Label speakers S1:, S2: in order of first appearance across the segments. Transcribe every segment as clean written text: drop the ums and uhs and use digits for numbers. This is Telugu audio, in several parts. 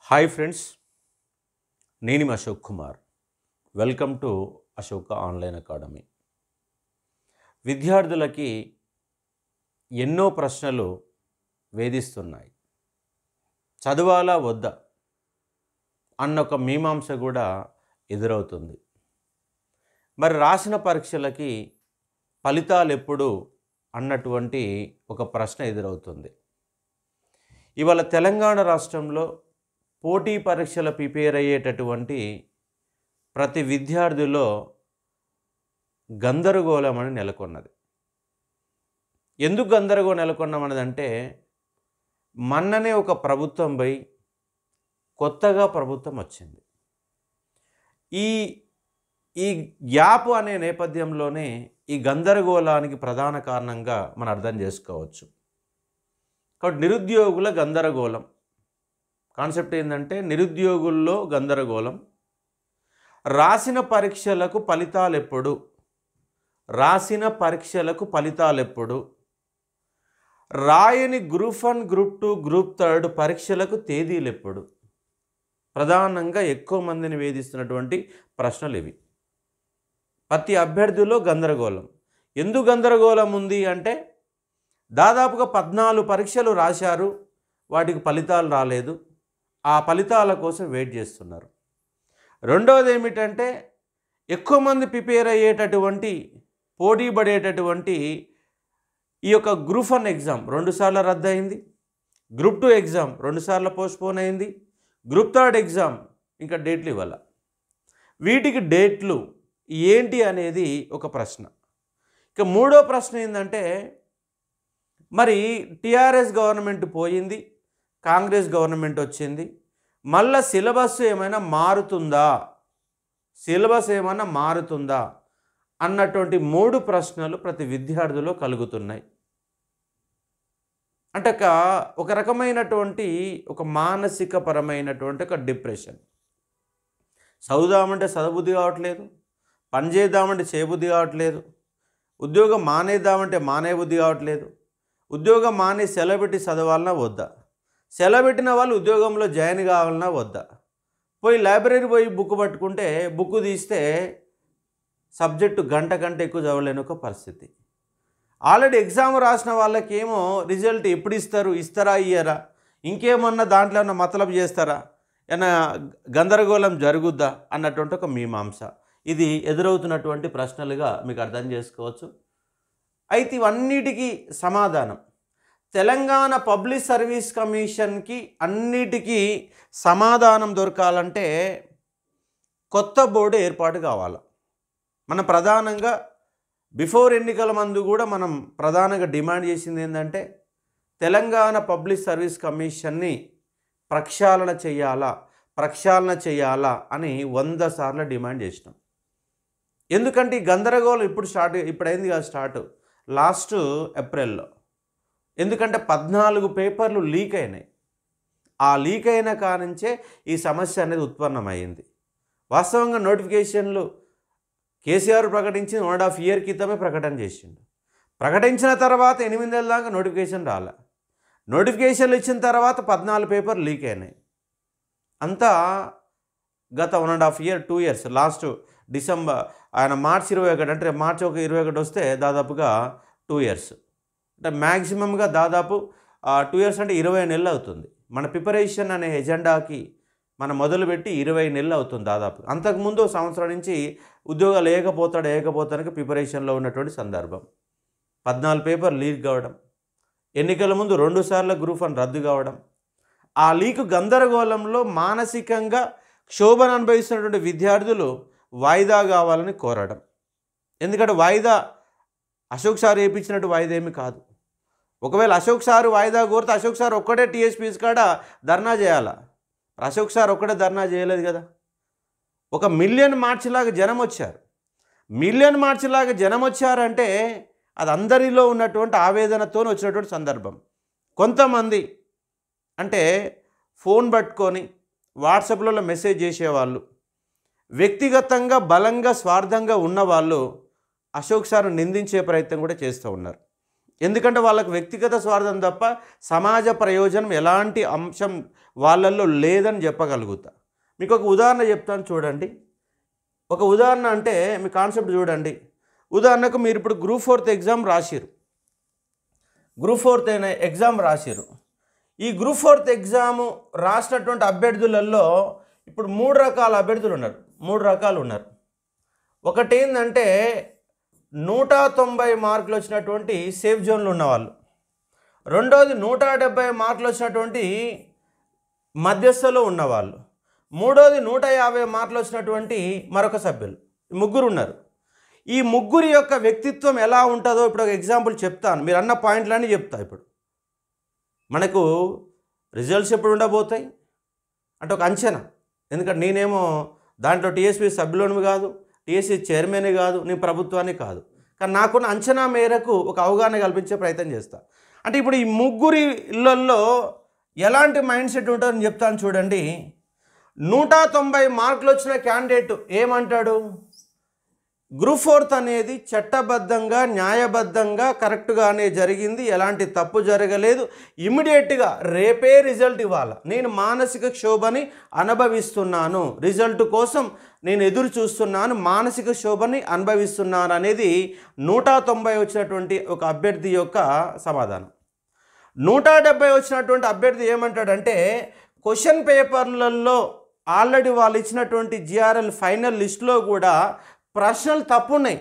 S1: హాయ్ ఫ్రెండ్స్, నేను మీ Ashok Kumar. Welcome to Ashoka online academy. విద్యార్థులకి ఎన్నో ప్రశ్నలు వేధిస్తున్నాయి. చదవాలా వద్దా అన్న ఒక మీమాంస కూడా ఎదురవుతుంది. మరి రాసిన పరీక్షలకి ఫలితాలు ఎప్పుడు అన్నటువంటి ఒక ప్రశ్న ఎదురవుతుంది. ఇవాళ తెలంగాణ రాష్ట్రంలో పోటీ పరీక్షల ప్రిపేర్ అయ్యేటటువంటి ప్రతి విద్యార్థిలో గందరగోళం అని నెలకొన్నది. ఎందుకు గందరగోళం నెలకొన్నమన్నదంటే, మొన్ననే ఒక ప్రభుత్వం పోయి కొత్తగా ప్రభుత్వం వచ్చింది. ఈ ఈ గ్యాప్ అనే నేపథ్యంలోనే ఈ గందరగోళానికి ప్రధాన కారణంగా మనం అర్థం చేసుకోవచ్చు. కాబట్టి నిరుద్యోగుల గందరగోళం కాన్సెప్ట్ ఏంటంటే, నిరుద్యోగుల్లో గందరగోళం. రాసిన పరీక్షలకు ఫలితాలు ఎప్పుడు, రాయని గ్రూప్ 1, గ్రూప్ 2, గ్రూప్ 3 పరీక్షలకు తేదీలు ఎప్పుడు, ప్రధానంగా ఎక్కువ మందిని వేధిస్తున్నటువంటి ప్రశ్నలు ఇవి. ప్రతి అభ్యర్థిలో గందరగోళం. ఎందుకు గందరగోళం ఉంది అంటే, దాదాపుగా 14 పరీక్షలు రాశారు, వాటికి ఫలితాలు రాలేదు. ఆ ఫలితాల కోసం వెయిట్ చేస్తున్నారు. రెండవది ఏమిటంటే, ఎక్కువ మంది ప్రిపేర్ అయ్యేటటువంటి పోటీ పడేటటువంటి ఈ యొక్క గ్రూప్ 1 ఎగ్జామ్ 2 సార్లు రద్దయింది, గ్రూప్ 2 ఎగ్జామ్ 2 సార్లు పోస్ట్పోన్ అయింది, గ్రూప్ 3 ఎగ్జామ్ ఇంకా డేట్లు ఇవ్వాల. వీటికి డేట్లు ఏంటి అనేది ఒక ప్రశ్న. ఇక మూడో ప్రశ్న ఏంటంటే, మరి టీఆర్ఎస్ గవర్నమెంట్ పోయింది, కాంగ్రెస్ గవర్నమెంట్ వచ్చింది, మళ్ళా సిలబస్ ఏమైనా మారుతుందా అన్నటువంటి 3 ప్రశ్నలు ప్రతి విద్యార్థిలో కలుగుతున్నాయి. అంటే ఒక రకమైనటువంటి ఒక మానసికపరమైనటువంటి ఒక డిప్రెషన్. చదువుదామంటే చదవబుద్ధి కావట్లేదు, పని చేద్దామంటే చేయబుద్ధి కావట్లేదు, ఉద్యోగం మానేద్దామంటే మానేబుద్ధి కావట్లేదు, ఉద్యోగం మానే సెలవు పెట్టి చదవాలన్నా వద్దా, సెలవు పెట్టిన వాళ్ళు ఉద్యోగంలో జాయిన్ కావాలన్నా వద్దా, పోయి లైబ్రరీ పోయి బుక్ పట్టుకుంటే బుక్ తీస్తే సబ్జెక్టు గంట కంటే ఎక్కువ చదవలేని ఒక పరిస్థితి. ఆల్రెడీ ఎగ్జామ్ రాసిన వాళ్ళకేమో రిజల్ట్ ఎప్పుడు ఇస్తారా ఇయ్యరా, ఇంకేమన్నా దాంట్లో ఏమన్నా మతలబు చేస్తారా, ఏమన్నా గందరగోళం జరుగుద్దా అన్నటువంటి ఒక మీమాంస. ఇది ఎదురవుతున్నటువంటి ప్రశ్నలుగా మీకు అర్థం చేసుకోవచ్చు. అయితే ఇవన్నిటికీ సమాధానం తెలంగాణ పబ్లిక్ సర్వీస్ కమిషన్కి అన్నిటికీ సమాధానం దొరకాలంటే కొత్త బోర్డు ఏర్పాటు కావాలి. మనం ప్రధానంగా బిఫోర్ ఎన్నికల ముందు కూడా మనం ప్రధానంగా డిమాండ్ చేసింది ఏంటంటే, తెలంగాణ పబ్లిక్ సర్వీస్ కమిషన్ని ప్రక్షాళన చేయాలా అని 100 సార్లు డిమాండ్ చేసినాం. ఎందుకంటే ఈ గందరగోళం ఇప్పుడైంది కాదు స్టార్ట్, లాస్ట్ ఏప్రిల్లో. ఎందుకంటే 14 పేపర్లు లీక్ అయినాయి. ఆ లీక్ అయిన కానుంచే ఈ సమస్య అనేది ఉత్పన్నమైంది. వాస్తవంగా నోటిఫికేషన్లు కేసీఆర్ ప్రకటించి 1.5 year క్రితమే ప్రకటన చేసిండు. ప్రకటించిన తర్వాత 8 నెలల దాకా నోటిఫికేషన్ రాలే. నోటిఫికేషన్లు ఇచ్చిన తర్వాత 14 పేపర్లు లీక్ అయినాయి. అంతా గత 1.5 year 2 years, లాస్ట్ డిసెంబర్ ఆయన మార్చి 21 అంటే మార్చి 21 వస్తే దాదాపుగా 2 years, అంటే మ్యాక్సిమంగా దాదాపు 2 years అంటే 20 నెలలు అవుతుంది. మన ప్రిపరేషన్ అనే ఎజెండాకి మనం మొదలుపెట్టి 20 నెలలు అవుతుంది దాదాపు. అంతకుముందు సంవత్సరం నుంచి ఉద్యోగాలు ఏకపోతానికి ప్రిపరేషన్లో ఉన్నటువంటి సందర్భం. 14 పేపర్ లీక్ కావడం, ఎన్నికల ముందు 2 సార్లు గ్రూప్ 1 రద్దు కావడం, ఆ లీక్ గందరగోళంలో మానసికంగా క్షోభను అనుభవిస్తున్నటువంటి విద్యార్థులు వాయిదా కావాలని కోరడం. ఎందుకంటే వాయిదా అశోక్ సార్ వేయించినట్టు వాయిదా ఏమి కాదు. ఒకవేళ అశోక్ సార్ వాయిదా కోరితే అశోక్ సార్ ఒక్కడే టీఎస్పీస్ కాడ ధర్నా చేయాలా. అశోక్ సార్ ఒక్కడే ధర్నా చేయలేదు కదా. 1 మిలియన్ మార్చిలాగా జనం వచ్చారంటే అది అందరిలో ఉన్నటువంటి ఆవేదనతో వచ్చినటువంటి సందర్భం. కొంతమంది అంటే ఫోన్ పట్టుకొని వాట్సాప్లలో మెసేజ్ చేసేవాళ్ళు, వ్యక్తిగతంగా బలంగా స్వార్థంగా ఉన్నవాళ్ళు అశోక్ సార్ను నిందించే ప్రయత్నం కూడా చేస్తూ ఉన్నారు. ఎందుకంటే వాళ్ళకు వ్యక్తిగత స్వార్థం తప్ప సమాజ ప్రయోజనం ఎలాంటి అంశం వాళ్ళల్లో లేదని చెప్పగలుగుతా. మీకు ఒక ఉదాహరణ చెప్తాను చూడండి. ఒక ఉదాహరణ అంటే మీ కాన్సెప్ట్ చూడండి. ఉదాహరణకు మీరు ఇప్పుడు గ్రూప్ 4 ఎగ్జామ్ రాసిరు. గ్రూప్ 4 ఎగ్జామ్ రాసిరు. ఈ గ్రూప్ 4 ఎగ్జాము రాసినటువంటి అభ్యర్థులలో ఇప్పుడు 3 రకాల అభ్యర్థులు ఉన్నారు. 3 రకాలు ఉన్నారు. ఒకటి ఏంటంటే 190 మార్కులు వచ్చినటువంటి సేఫ్ జోన్లు ఉన్నవాళ్ళు. రెండోది 170 మార్కులు వచ్చినటువంటి మధ్యస్థలో ఉన్నవాళ్ళు. మూడోది 150 మార్కులు వచ్చినటువంటి మరొక సభ్యులు. ముగ్గురు ఉన్నారు. ఈ ముగ్గురి యొక్క వ్యక్తిత్వం ఎలా ఉంటుందో ఇప్పుడు ఒక ఎగ్జాంపుల్ చెప్తాను. మీరు అన్న పాయింట్లన్నీ చెప్తా. ఇప్పుడు మనకు రిజల్ట్స్ ఎప్పుడు ఉండబోతాయి అంటే ఒక అంచనా. ఎందుకంటే నేనేమో దాంట్లో టీఎస్పీ సభ్యులను కాదు, టీఎస్సీ చైర్మన్ కాదు, నేను ప్రభుత్వాన్ని కాదు. కానీ నాకున్న అంచనా మేరకు ఒక అవగాహన కల్పించే ప్రయత్నం చేస్తా. అంటే ఇప్పుడు ఈ ముగ్గురి ఇళ్ళల్లో ఎలాంటి మైండ్ సెట్ ఉంటుందని చెప్తాను చూడండి. 190 మార్కులు వచ్చిన క్యాండిడేట్ ఏమంటాడు? గ్రూప్ 4 అనేది చట్టబద్ధంగా న్యాయబద్ధంగా కరెక్ట్గానే జరిగింది, ఎలాంటి తప్పు జరగలేదు, ఇమ్మీడియట్గా రేపే రిజల్ట్ ఇవ్వాలి, నేను మానసిక క్షోభని అనుభవిస్తున్నాను, రిజల్ట్ కోసం నేను ఎదురు చూస్తున్నాను, మానసిక శోభని అనుభవిస్తున్నాను అనేది 190 వచ్చినటువంటి ఒక అభ్యర్థి యొక్క సమాధానం. 170 వచ్చినటువంటి అభ్యర్థి ఏమంటాడంటే క్వశ్చన్ పేపర్లలో ఆల్రెడీ వాళ్ళు ఇచ్చినటువంటి జిఆర్ఎల్ ఫైనల్ లిస్టులో కూడా ప్రశ్నలు తప్పున్నాయి,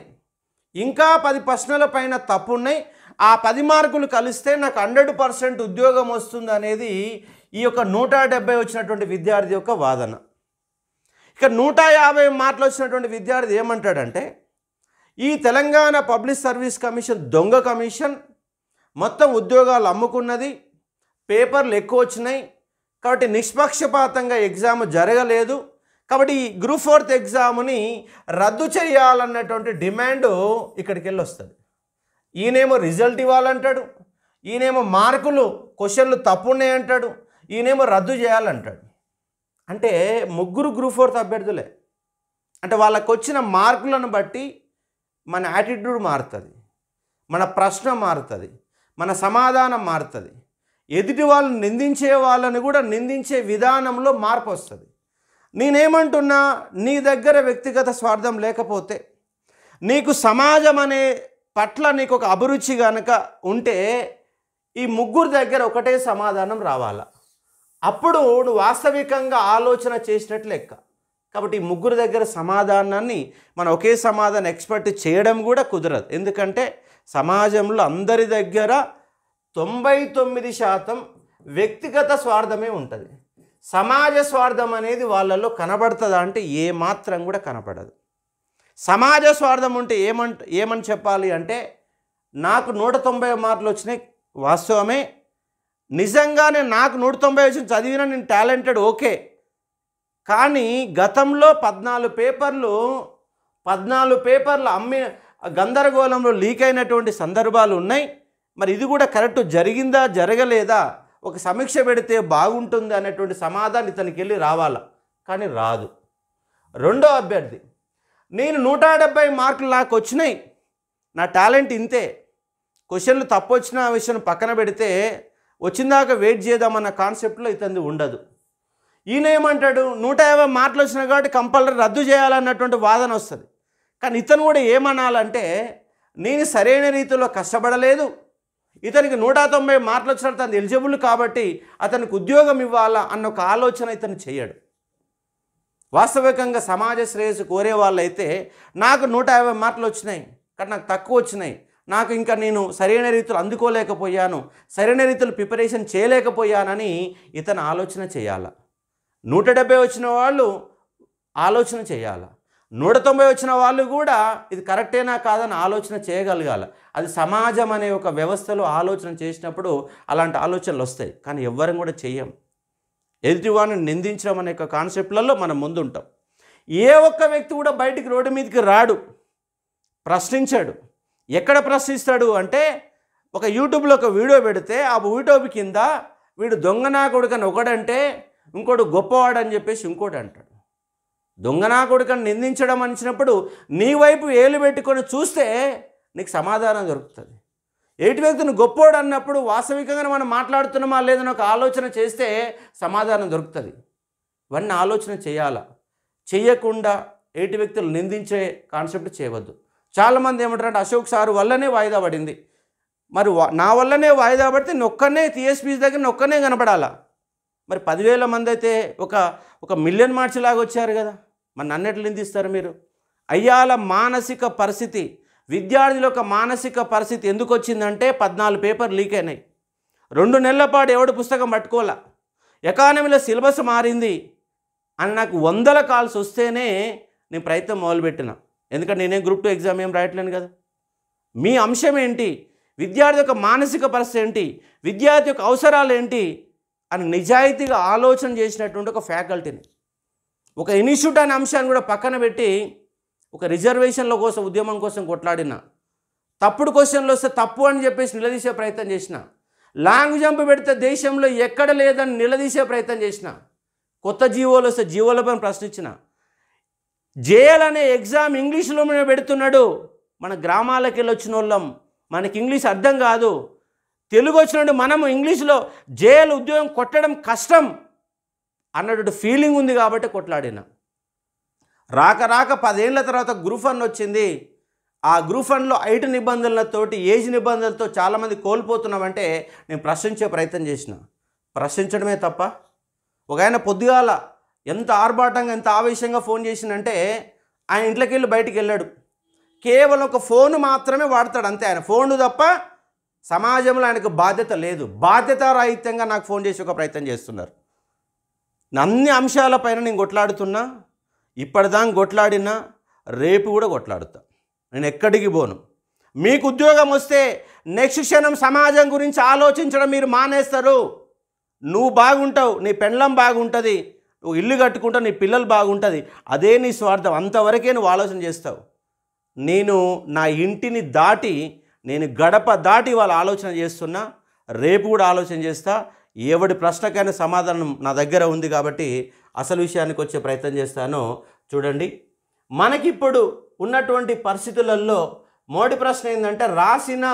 S1: ఇంకా 10 ప్రశ్నల పైన తప్పున్నాయి, ఆ 10 మార్కులు కలిస్తే నాకు 100% ఉద్యోగం వస్తుంది అనేది ఈ యొక్క 170 వచ్చినటువంటి విద్యార్థి యొక్క వాదన. ఇక 150 మార్కులు వచ్చినటువంటి విద్యార్థి ఏమంటాడంటే ఈ తెలంగాణ పబ్లిక్ సర్వీస్ కమిషన్ దొంగ కమిషన్, మొత్తం ఉద్యోగాలు అమ్ముకున్నది, పేపర్లు ఎక్కువ వచ్చినాయి, కాబట్టి నిష్పక్షపాతంగా ఎగ్జామ్ జరగలేదు, కాబట్టి ఈ గ్రూప్ 4 ఎగ్జామ్ని రద్దు చేయాలన్నటువంటి డిమాండ్ ఇక్కడికి వెళ్ళి వస్తుంది. ఈయనేమో రిజల్ట్ ఇవ్వాలంటాడు, ఈయనేమో మార్కులు క్వశ్చన్లు తప్పు ఉన్నాయంటాడు, ఈయనేమో రద్దు చేయాలంటాడు. అంటే ముగ్గురు గ్రూప్ 4 అభ్యర్థులే. అంటే వాళ్ళకు వచ్చిన మార్కులను బట్టి మన యాటిట్యూడ్ మారుతుంది, మన ప్రశ్న మారుతుంది, మన సమాధానం మారుతుంది, ఎదుటి వాళ్ళని నిందించే వాళ్ళని కూడా నిందించే విధానంలో మార్పు వస్తుంది. నేనేమంటున్నా, నీ దగ్గర వ్యక్తిగత స్వార్థం లేకపోతే, నీకు సమాజం అనే పట్ల నీకు ఒక అభిరుచి కనుక ఉంటే ఈ ముగ్గురు దగ్గర ఒకటే సమాధానం రావాలా, అప్పుడు నువ్వు వాస్తవికంగా ఆలోచన చేసినట్లు లెక్క. కాబట్టి ఈ ముగ్గురు దగ్గర సమాధానాన్ని మనం ఒకే సమాధానం ఎక్స్పెక్ట్ చేయడం కూడా కుదరదు. ఎందుకంటే సమాజంలో అందరి దగ్గర 99% వ్యక్తిగత స్వార్థమే ఉంటుంది. సమాజ స్వార్థం అనేది వాళ్ళల్లో కనబడుతుందా అంటే ఏమాత్రం కూడా కనపడదు. సమాజ స్వార్థం ఉంటే ఏమని చెప్పాలి అంటే నాకు 190 మార్కులు వచ్చినాయి వాస్తవమే, నిజంగానే నాకు 190 వచ్చి చదివిన నేను టాలెంటెడ్ ఓకే, కానీ గతంలో 14 పేపర్లు అమ్మి గందరగోళంలో లీక్ అయినటువంటి సందర్భాలు ఉన్నాయి. మరి ఇది కూడా కరెక్ట్ జరిగిందా జరగలేదా ఒక సమీక్ష పెడితే బాగుంటుంది అనేటువంటి సమాధానం ఇతనికి వెళ్ళి రావాలా, కానీ రాదు. రెండో అభ్యర్థి నేను 170 మార్కులు నాకు వచ్చినాయి, నా టాలెంట్ ఇంతే, క్వశ్చన్లు తప్పు వచ్చిన విషయం పక్కన పెడితే వచ్చిందాక వెయిట్ చేద్దామన్న కాన్సెప్ట్లో ఇతనిది ఉండదు. ఈయన ఏమంటాడు 150 మార్కులు వచ్చినా కాబట్టి కంపల్సరీ రద్దు చేయాలన్నటువంటి వాదన వస్తుంది. కానీ ఇతను కూడా ఏమనాలంటే నేను సరైన రీతిలో కష్టపడలేదు, ఇతనికి 190 మార్కులు వచ్చినట్టు తను ఎలిజిబుల్ కాబట్టి అతనికి ఉద్యోగం ఇవ్వాలా అన్న ఒక ఆలోచన ఇతను చేయడు. వాస్తవికంగా సమాజ శ్రేయస్సు కోరే వాళ్ళైతే నాకు 150 మార్కులు వచ్చినాయి కానీ నాకు తక్కువ వచ్చినాయి, నాకు ఇంకా నేను సరైన రీతిలో అందుకోలేకపోయాను, సరైన రీతిలో ప్రిపరేషన్ చేయలేకపోయానని ఇతను ఆలోచన చేయాల. 170 వచ్చిన వాళ్ళు ఆలోచన చేయాలి, 190 వచ్చిన వాళ్ళు కూడా ఇది కరెక్టేనా కాదని ఆలోచన చేయగలగాలి. అది సమాజం అనే ఒక వ్యవస్థలో ఆలోచన చేసినప్పుడు అలాంటి ఆలోచనలు వస్తాయి. కానీ ఎవ్వరం కూడా చెయ్యం. ఎదుటివాడిని నిందించడం అనే ఒక కాన్సెప్ట్లలో మనం ముందుంటాం. ఏ ఒక్క వ్యక్తి కూడా బయటికి రోడ్డు మీదకి రాడు, ప్రశ్నించాడు. ఎక్కడ ప్రశ్నిస్తాడు అంటే ఒక యూట్యూబ్లో ఒక వీడియో పెడితే ఆ యూట్యూబ్ కింద వీడు దొంగనా కొడుకని ఒకడంటే ఇంకోటి గొప్పవాడని చెప్పేసి ఇంకోటి అంటాడు. దొంగనా కొడుకని నిందించడం అనిచినప్పుడు నీ వైపు ఏలు పెట్టుకొని చూస్తే నీకు సమాధానం దొరుకుతుంది. ఎదుటి వ్యక్తిని గొప్పోడు అన్నప్పుడు వాస్తవికంగా మనం మాట్లాడుతున్నామా లేదని ఒక ఆలోచన చేస్తే సమాధానం దొరుకుతుంది. ఇవన్నీ ఆలోచన చేయాలా. చేయకుండా ఎదుటి వ్యక్తులు నిందించే కాన్సెప్ట్ చేయవద్దు. చాలామంది ఏమంటారంటే అశోక్ సార్ వల్లనే వాయిదా పడింది. మరి నా వల్లనే వాయిదా పడితే నొక్కనే టీఎస్పీ దగ్గర నొక్కనే కనపడాలా. మరి 10,000 మంది అయితే ఒక మిలియన్ మార్చ్ లాగా వచ్చారు కదా, మరి నన్నెట్లు నిందిస్తారు మీరు? అయ్యాల మానసిక పరిస్థితి, విద్యార్థుల యొక్క మానసిక పరిస్థితి ఎందుకు వచ్చిందంటే 14 పేపర్ లీక్ అయినాయి. 2 నెలల పాటు ఎవడు పుస్తకం పట్టుకోలే, ఎకానమీలో సిలబస్ మారింది అని నాకు 100 కాల్స్ వస్తేనే నేను ప్రయత్నం మొదలుపెట్టిన. ఎందుకంటే నేనేం గ్రూప్ 2 ఎగ్జామ్ ఏం రాయట్లేను కదా. మీ అంశం ఏంటి, విద్యార్థి యొక్క మానసిక పరిస్థితి ఏంటి, విద్యార్థి యొక్క అవసరాలు ఏంటి అని నిజాయితీగా ఆలోచన చేసినటువంటి ఒక ఫ్యాకల్టీని, ఒక ఇన్స్టిట్యూట్ అనే అంశాన్ని కూడా పక్కన పెట్టి ఒక రిజర్వేషన్ల కోసం ఉద్యమం కోసం కొట్లాడిన, తప్పుడు క్వశ్చన్లు వస్తే తప్పు అని చెప్పేసి నిలదీసే ప్రయత్నం చేసిన, లాంగ్ జంప్ పెడితే దేశంలో ఎక్కడ లేదని నిలదీసే ప్రయత్నం చేసిన, కొత్త జీవోలు వస్తే జీవోలపై ప్రశ్నించిన, జేఎల్ అనే ఎగ్జామ్ ఇంగ్లీష్లోనే పెడుతున్నాడు, మన గ్రామాలకు వెళ్ళి వచ్చిన వాళ్ళం, మనకి ఇంగ్లీష్ అర్థం కాదు, తెలుగు వచ్చినట్టు మనము ఇంగ్లీష్లో జేఎల్ ఉద్యోగం కొట్టడం కష్టం అన్నటువంటి ఫీలింగ్ ఉంది కాబట్టి కొట్లాడిన. రాక 10 ఏళ్ల తర్వాత గ్రూప్ 1 వచ్చింది. ఆ గ్రూప్ 1లో హైట్ నిబంధనలతోటి ఏజ్ నిబంధనలతో చాలామంది కోల్పోతున్నామంటే నేను ప్రశ్నించే ప్రయత్నం చేసిన. ప్రశ్నించడమే తప్ప. ఒక ఆయన పొద్దుగాల ఎంత ఆర్భాటంగా ఎంత ఆవేశంగా ఫోన్ చేసిందంటే ఆయన ఇంట్లోకి వెళ్ళి బయటికి వెళ్ళాడు. కేవలం ఒక ఫోన్ మాత్రమే వాడతాడు అంతే. ఆయన ఫోన్ తప్ప సమాజంలో ఆయనకు బాధ్యత లేదు. బాధ్యతారాహిత్యంగా నాకు ఫోన్ చేసి ఒక ప్రయత్నం చేస్తున్నారు. అన్ని అంశాలపైన నేను కొట్లాడుతున్నా, ఇప్పటిదాకా కొట్లాడినా, రేపు కూడా కొట్లాడుతా. నేను ఎక్కడికి పోను. మీకు ఉద్యోగం వస్తే నెక్స్ట్ క్షణం సమాజం గురించి ఆలోచించడం మీరు మానేస్తారు. నువ్వు బాగుంటావు, నీ పెండ్లం బాగుంటుంది, నువ్వు ఇల్లు కట్టుకుంటావు, నీ పిల్లలు బాగుంటుంది, అదే నీ స్వార్థం. అంతవరకే నువ్వు ఆలోచన చేస్తావు. నేను నా ఇంటిని దాటి, నేను గడప దాటి వాళ్ళు ఆలోచన చేస్తున్నా, రేపు కూడా ఆలోచన చేస్తా. ఎవడి ప్రశ్నకైనా సమాధానం నా దగ్గర ఉంది కాబట్టి అసలు విషయానికి వచ్చే ప్రయత్నం చేస్తాను. చూడండి, మనకిప్పుడు ఉన్నటువంటి పరిస్థితులలో మొదటి ప్రశ్న ఏంటంటే, రాసిన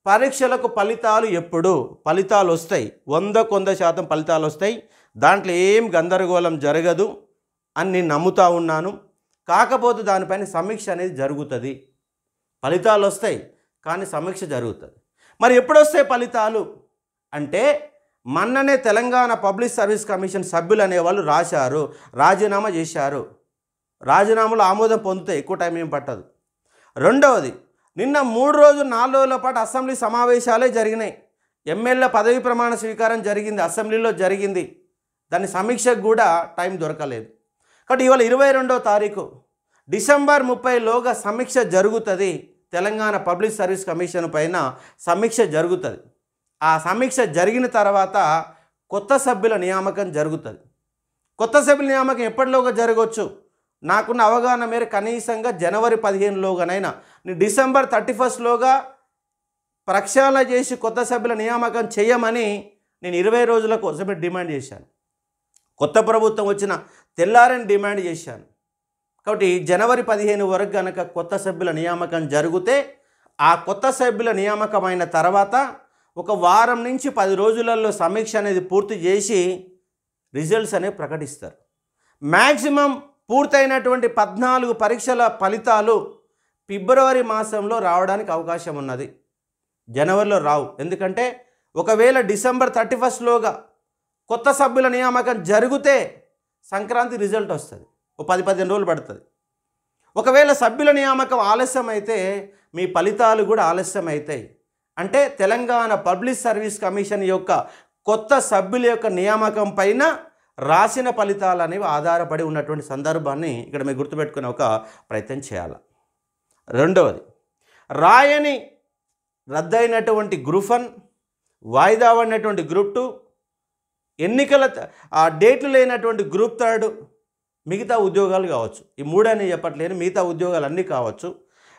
S1: పరీక్షలకు ఫలితాలు ఎప్పుడు? ఫలితాలు వస్తాయి, 100% ఫలితాలు వస్తాయి. దాంట్లో ఏం గందరగోళం జరగదు అని నేను నమ్ముతా ఉన్నాను. కాకపోతే దానిపైన సమీక్ష అనేది జరుగుతుంది. ఫలితాలు వస్తాయి కానీ సమీక్ష జరుగుతుంది. మరి ఎప్పుడు వస్తాయి ఫలితాలు అంటే, మొన్ననే తెలంగాణ పబ్లిక్ సర్వీస్ కమిషన్ సభ్యులు అనేవాళ్ళు రాశారు, రాజీనామా చేశారు. రాజీనామాలు ఆమోదం పొందుతాయి, ఎక్కువ టైం ఏం పట్టదు. రెండవది, నిన్న 3 రోజులు 4 రోజుల పాటు అసెంబ్లీ సమావేశాలే జరిగినాయి. ఎమ్మెల్యే పదవి ప్రమాణ స్వీకారం జరిగింది, అసెంబ్లీలో జరిగింది. దాని సమీక్షకు కూడా టైం దొరకలేదు. కాబట్టి ఇవాళ 22వ తారీఖు డిసెంబర్ 30లోగా సమీక్ష జరుగుతుంది. తెలంగాణ పబ్లిక్ సర్వీస్ కమిషన్ పైన సమీక్ష జరుగుతుంది. ఆ సమీక్ష జరిగిన తర్వాత కొత్త సభ్యుల నియామకం జరుగుతుంది. కొత్త సభ్యుల నియామకం ఎప్పటిలోగా జరగవచ్చు? నాకున్న అవగాహన మేర కనీసంగా జనవరి 15లోగానైనా, డిసెంబర్ 31లోగా ప్రక్షాళన చేసి కొత్త సభ్యుల నియామకం చేయమని నేను 20 రోజుల కోసం డిమాండ్ చేశాను. కొత్త ప్రభుత్వం వచ్చిన తెల్లారని డిమాండ్ చేశాను. కాబట్టి జనవరి 15 వరకు కనుక కొత్త సభ్యుల నియామకం జరిగితే, ఆ కొత్త సభ్యుల నియామకమైన తర్వాత ఒక వారం నుంచి 10 రోజులలో సమీక్ష అనేది పూర్తి చేసి రిజల్ట్స్ అనేవి ప్రకటిస్తారు. మ్యాక్సిమం పూర్తయినటువంటి 14 పరీక్షల ఫలితాలు ఫిబ్రవరి మాసంలో రావడానికి అవకాశం ఉన్నది. జనవరిలో రావు. ఎందుకంటే ఒకవేళ డిసెంబర్ 31లోగా కొత్త సభ్యుల నియామకం జరిగితే సంక్రాంతి రిజల్ట్ వస్తుంది, ఓ 10-15 రోజులు పడుతుంది. ఒకవేళ సభ్యుల నియామకం ఆలస్యం అయితే మీ ఫలితాలు కూడా ఆలస్యం అవుతాయి. అంటే తెలంగాణ పబ్లిక్ సర్వీస్ కమిషన్ యొక్క కొత్త సభ్యుల యొక్క నియామకం పైన రాసిన ఫలితాలు అనేవి ఆధారపడి ఉన్నటువంటి సందర్భాన్ని ఇక్కడ మీరు గుర్తుపెట్టుకునే ఒక ప్రయత్నం చేయాలి. రెండవది, రాయని రద్దయినటువంటి గ్రూప్ 1, వాయిదా పడినటువంటి గ్రూప్ 2, ఎన్నికల డేట్లు లేనటువంటి గ్రూప్ 3, మిగతా ఉద్యోగాలు కావచ్చు. ఈ 3 అని చెప్పట్లేను, మిగతా ఉద్యోగాలు అన్నీ కావచ్చు.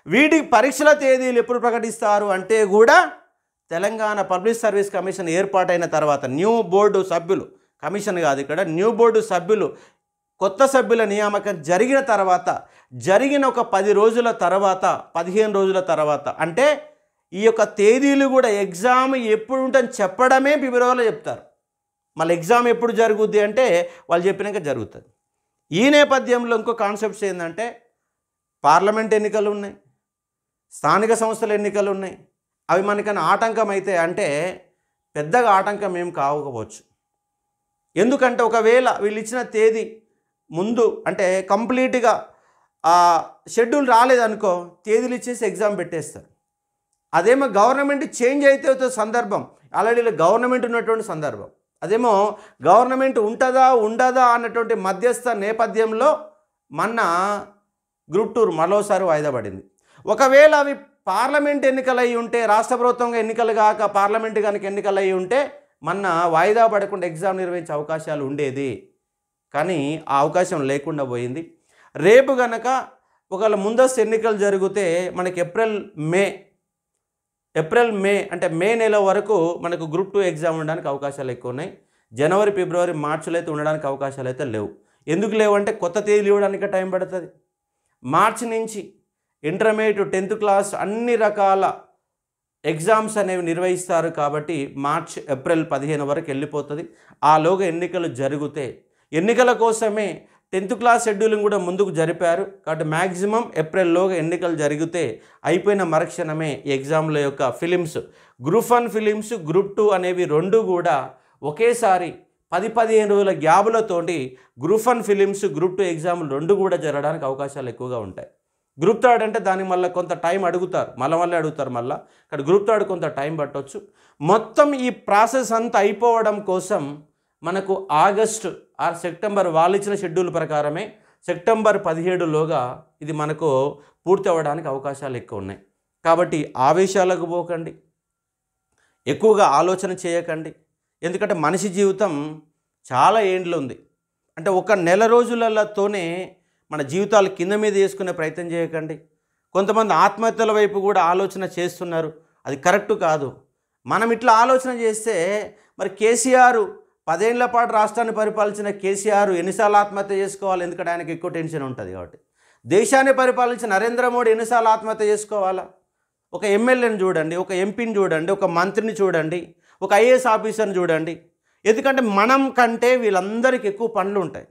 S1: వీటి పరీక్షల తేదీలు ఎప్పుడు ప్రకటిస్తారు అంటే కూడా తెలంగాణ పబ్లిక్ సర్వీస్ కమిషన్ ఏర్పాటైన తర్వాత, న్యూ బోర్డు సభ్యులు, కమిషన్ కాదు ఇక్కడ, న్యూ బోర్డు సభ్యులు కొత్త సభ్యుల నియామకం జరిగిన తర్వాత, జరిగిన ఒక 10 రోజుల తర్వాత, 15 రోజుల తర్వాత, అంటే ఈ యొక్క తేదీలు కూడా ఎగ్జామ్ ఎప్పుడు ఉంటుందని చెప్పడమే ఫిబ్రవరిలో చెప్తారు. మళ్ళీ ఎగ్జామ్ ఎప్పుడు జరుగుద్ది అంటే వాళ్ళు చెప్పినాక జరుగుతుంది. ఈ నేపథ్యంలో ఇంకో కాన్సెప్ట్స్ ఏంటంటే పార్లమెంట్ ఎన్నికలు ఉన్నాయి, స్థానిక సంస్థల ఎన్నికలు ఉన్నాయి. అవి మనకన్నా ఆటంకం అయితే అంటే పెద్దగా ఆటంకం ఏం కాకపోవచ్చు. ఎందుకంటే ఒకవేళ వీళ్ళు ఇచ్చిన తేదీ ముందు అంటే కంప్లీట్గా షెడ్యూల్ రాలేదనుకో, తేదీలు ఇచ్చేసి ఎగ్జామ్ పెట్టేస్తారు. అదేమో గవర్నమెంట్ చేంజ్ అయితే సందర్భం, ఆల్రెడీ గవర్నమెంట్ ఉన్నటువంటి సందర్భం, అదేమో గవర్నమెంట్ ఉంటుందా ఉండదా అన్నటువంటి మధ్యస్థ నేపథ్యంలో మొన్న గ్రూప్ 2 మరోసారి వాయిదా పడింది. ఒకవేళ అవి పార్లమెంట్ ఎన్నికలు అయి ఉంటే, రాష్ట్ర ప్రభుత్వంగా ఎన్నికలు కాక పార్లమెంట్ కనుక ఎన్నికలు అయి ఉంటే మొన్న వాయిదా పడకుండా ఎగ్జామ్ నిర్వహించే అవకాశాలు ఉండేది. కానీ ఆ అవకాశం లేకుండా పోయింది. రేపు గనక ఒకవేళ ముందస్తు ఎన్నికలు జరిగితే మనకి ఏప్రిల్ మే అంటే మే నెల వరకు మనకు గ్రూప్ 2 ఎగ్జామ్ ఉండడానికి అవకాశాలు ఎక్కువ ఉన్నాయి. జనవరి ఫిబ్రవరి మార్చిలో అయితే ఉండడానికి అవకాశాలు అయితే లేవు. ఎందుకు లేవంటే కొత్త తేదీలు ఇవ్వడానికి టైం పడుతుంది. మార్చి నుంచి ఇంటర్మీడియట్ 10th క్లాస్ అన్ని రకాల ఎగ్జామ్స్ అనేవి నిర్వహిస్తారు కాబట్టి ఏప్రిల్ 15 వరకు వెళ్ళిపోతుంది. ఆలోగా ఎన్నికలు జరిగితే ఎన్నికల కోసమే 10th క్లాస్ షెడ్యూలింగ్ కూడా ముందుకు జరిపారు కాబట్టి మ్యాక్సిమం ఏప్రిల్లోగా ఎన్నికలు జరిగితే అయిపోయిన మరుక్షణమే ఎగ్జామ్ల యొక్క ఫిలిమ్స్, గ్రూప్ 1 ఫిలిమ్స్, గ్రూప్ 2 అనేవి రెండు కూడా ఒకేసారి 10-15 రోజుల గ్యాబులతోటి గ్రూప్ 1 ఫిలిమ్స్, గ్రూప్ 2 ఎగ్జామ్లు రెండు కూడా జరగడానికి అవకాశాలు ఎక్కువగా ఉంటాయి. గ్రూప్ 3 అంటే దానికి మళ్ళీ కొంత టైం అడుగుతారు, మళ్ళీ అడుగుతారు. ఇక్కడ గ్రూప్ 3 కొంత టైం పట్టవచ్చు. మొత్తం ఈ ప్రాసెస్ అంతా అయిపోవడం కోసం మనకు ఆగస్టు ఆర్ సెప్టెంబర్ వాళ్ళు ఇచ్చిన షెడ్యూల్ ప్రకారమే సెప్టెంబర్ 17లోగా ఇది మనకు పూర్తి అవ్వడానికి అవకాశాలు ఎక్కువ ఉన్నాయి. కాబట్టి ఆవేశాలకు పోకండి, ఎక్కువగా ఆలోచన చేయకండి. ఎందుకంటే మనిషి జీవితం చాలా ఏండ్లు ఉంది. అంటే ఒక నెల రోజులతోనే మన జీవితాలు కింద మీద చేసుకునే ప్రయత్నం చేయకండి. కొంతమంది ఆత్మహత్యల వైపు కూడా ఆలోచన చేస్తున్నారు, అది కరెక్ట్ కాదు. మనం ఇట్లా ఆలోచన చేస్తే మరి కేసీఆర్ 10 ఏళ్ల పాటు రాష్ట్రాన్ని పరిపాలించిన కేసీఆర్ ఎన్నిసార్లు ఆత్మహత్య చేసుకోవాలి? ఎందుకంటే ఆయనకి ఎక్కువ టెన్షన్ ఉంటుంది కాబట్టి. దేశాన్ని పరిపాలించిన నరేంద్ర మోడీ ఎన్నిసార్లు ఆత్మహత్య చేసుకోవాలా? ఒక ఎమ్మెల్యేని చూడండి, ఒక ఎంపీని చూడండి, ఒక మంత్రిని చూడండి, ఒక ఐఏఎస్ ఆఫీసర్ని చూడండి. ఎందుకంటే మనం కంటే వీళ్ళందరికీ ఎక్కువ పనులు ఉంటాయి.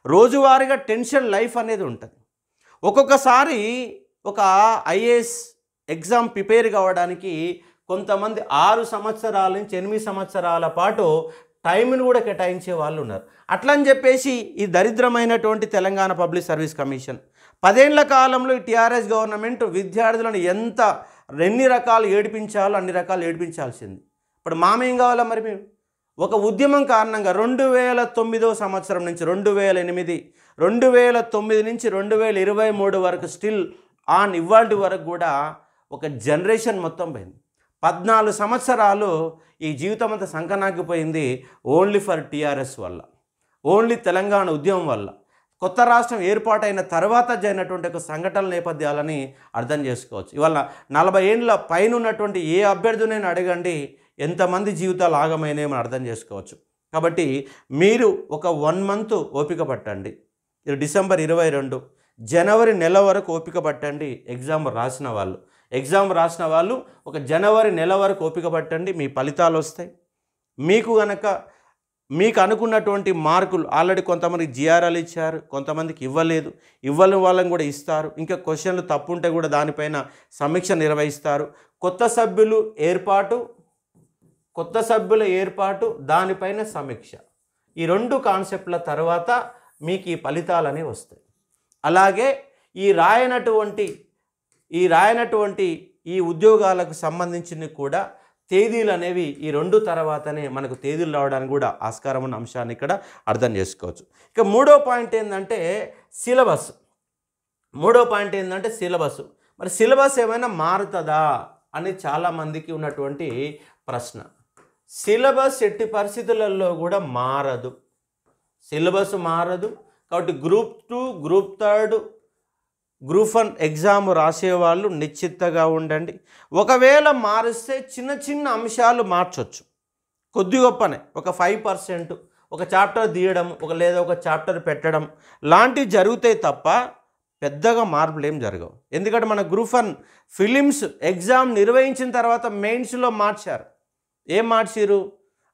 S1: రోజువారీగా టెన్షన్ లైఫ్ అనేది ఉంటుంది. ఒక్కొక్కసారి ఒక ఐఏఎస్ ఎగ్జామ్ ప్రిపేర్ కావడానికి కొంతమంది 6 సంవత్సరాల నుంచి 8 సంవత్సరాల పాటు టైంను కూడా కేటాయించే వాళ్ళు ఉన్నారు. అట్లని చెప్పేసి ఈ దరిద్రమైనటువంటి తెలంగాణ పబ్లిక్ సర్వీస్ కమిషన్ 10 ఏళ్ల కాలంలో ఈ టీఆర్ఎస్ గవర్నమెంట్ విద్యార్థులను ఎన్ని రకాలు ఏడిపించాలో అన్ని రకాలు ఏడిపించాల్సింది. ఇప్పుడు మామేం కావాలా మరి? మేము ఒక ఉద్యమం కారణంగా 2009 సంవత్సరం నుంచి 2008, 2009 నుంచి 2023 వరకు స్టిల్ ఆన్ ఇవాల్టి వరకు కూడా ఒక జనరేషన్ మొత్తం పోయింది. 14 సంవత్సరాలు ఈ జీవితం అంతా సంకనాగిపోయింది ఓన్లీ ఫర్ టీఆర్ఎస్ వల్ల, ఓన్లీ తెలంగాణ ఉద్యమం వల్ల. కొత్త రాష్ట్రం ఏర్పాటైన తర్వాత జరిగినటువంటి ఒక సంఘటనల నేపథ్యాలని అర్థం చేసుకోవచ్చు. ఇవాళ 40 ఏళ్ళ పైన ఉన్నటువంటి ఏ అభ్యర్థినైనా అడగండి, ఎంతమంది జీవితాలు ఆగమైనాయో మనం అర్థం చేసుకోవచ్చు. కాబట్టి మీరు ఒక 1 మంత్ ఓపిక పట్టండి. ఇది డిసెంబర్ 22, జనవరి నెల వరకు ఓపిక పట్టండి. ఎగ్జామ్ రాసిన వాళ్ళు ఒక జనవరి నెల వరకు ఓపిక పట్టండి, మీ ఫలితాలు వస్తాయి. మీకు అనుకున్నటువంటి మార్కులు ఆల్రెడీ కొంతమందికి జిఆర్ఎల్ ఇచ్చారు, కొంతమందికి ఇవ్వని వాళ్ళని కూడా ఇస్తారు. ఇంకా క్వశ్చన్లు తప్పు ఉంటే కూడా దానిపైన సమీక్ష నిర్వహిస్తారు. కొత్త సభ్యుల ఏర్పాటు దానిపైన సమీక్ష, ఈ 2 కాన్సెప్ట్ల తర్వాత మీకు ఈ ఫలితాలు అనేవి వస్తాయి. అలాగే ఈ రాయనటువంటి ఈ ఉద్యోగాలకు సంబంధించిన కూడా తేదీలు అనేవి ఈ 2 తర్వాతనే మనకు తేదీలు రావడానికి కూడా ఆస్కారం ఉన్న అంశాన్ని ఇక్కడ అర్థం చేసుకోవచ్చు. ఇక మూడో పాయింట్ ఏంటంటే సిలబస్. మరి సిలబస్ ఏమైనా మారుతుందా అని చాలామందికి ఉన్నటువంటి ప్రశ్న. సిలబస్ ఎట్టి పరిస్థితులలో కూడా మారదు. కాబట్టి గ్రూప్ 2, గ్రూప్ 3, గ్రూప్ 1 ఎగ్జామ్ రాసేవాళ్ళు నిశ్చిత్తగా ఉండండి. ఒకవేళ మారిస్తే చిన్న అంశాలు మార్చవచ్చు, కొద్ది గొప్పనే, ఒక 5%, ఒక చాప్టర్ తీయడం లేదా ఒక చాప్టర్ పెట్టడం లాంటివి జరుగుతాయి తప్ప పెద్దగా మార్పులు ఏం జరగవు. ఎందుకంటే మన గ్రూప్ 1 ఫిలిమ్స్ ఎగ్జామ్ నిర్వహించిన తర్వాత మెయిన్స్లో మార్చారు. ఏం మార్చారు?